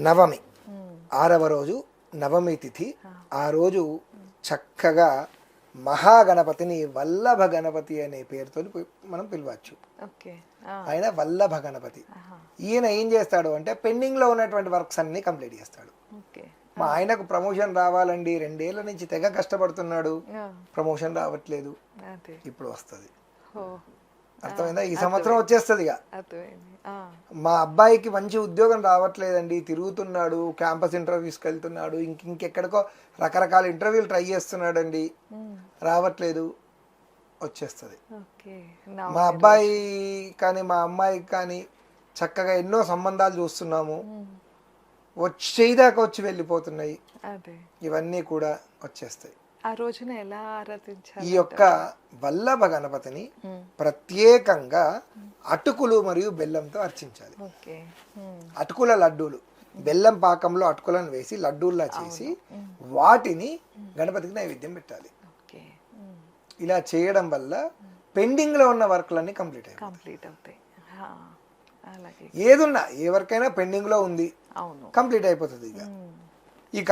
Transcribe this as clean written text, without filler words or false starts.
నవమి 6వ రోజు నవమి తిథి. ఆ రోజు చక్కగా మహాగణపతిని వల్లభ గణపతి అనే పేరుతో మనం పిలవచ్చు. ఆయన వల్లభ గణపతి. ఈయన ఏం చేస్తాడు అంటే పెండింగ్లో ఉన్నటువంటి వర్క్స్ అన్ని కంప్లీట్ చేస్తాడు. మా ఆయనకు ప్రమోషన్ రావాలండి, 2 ఏళ్ల నుంచి తెగ కష్టపడుతున్నాడు, ప్రమోషన్ రావట్లేదు, ఇప్పుడు వస్తుంది. అర్థమైందా? ఈ సంవత్సరం వచ్చేస్తుంది. ఇక మా అబ్బాయికి మంచి ఉద్యోగం రావట్లేదండి, తిరుగుతున్నాడు, క్యాంపస్ ఇంటర్వ్యూస్కి వెళ్తున్నాడు, ఇంకెక్కడికో రకరకాల ఇంటర్వ్యూలు ట్రై చేస్తున్నాడండి, రావట్లేదు, వచ్చేస్తుంది. మా అబ్బాయి కానీ మా అమ్మాయికి కానీ చక్కగా ఎన్నో సంబంధాలు చూస్తున్నాము, వచ్చేదాకా వచ్చి వెళ్ళిపోతున్నాయి, ఇవన్నీ కూడా వచ్చేస్తాయి. ఆ రోజున ఎలా ఆరాధించాలి? ఈ యొక్క వల్లభ గణపతిని ప్రత్యేకంగా అటుకులు మరియు బెల్లంతో అర్చించాలి. అటుకుల లడ్డూలు, బెల్లం పాకంలో అటుకులను వేసి లడ్డూల్లా చేసి వాటిని గణపతికి నైవేద్యం పెట్టాలి. ఇలా చేయడం వల్ల పెండింగ్ లో ఉన్న వర్క్లన్నీ కంప్లీట్ అవుతాయి. ఏదున్నా ఏ వర్క్ అయినా పెండింగ్ లో ఉంది, కంప్లీట్ అయిపోతుంది. ఇక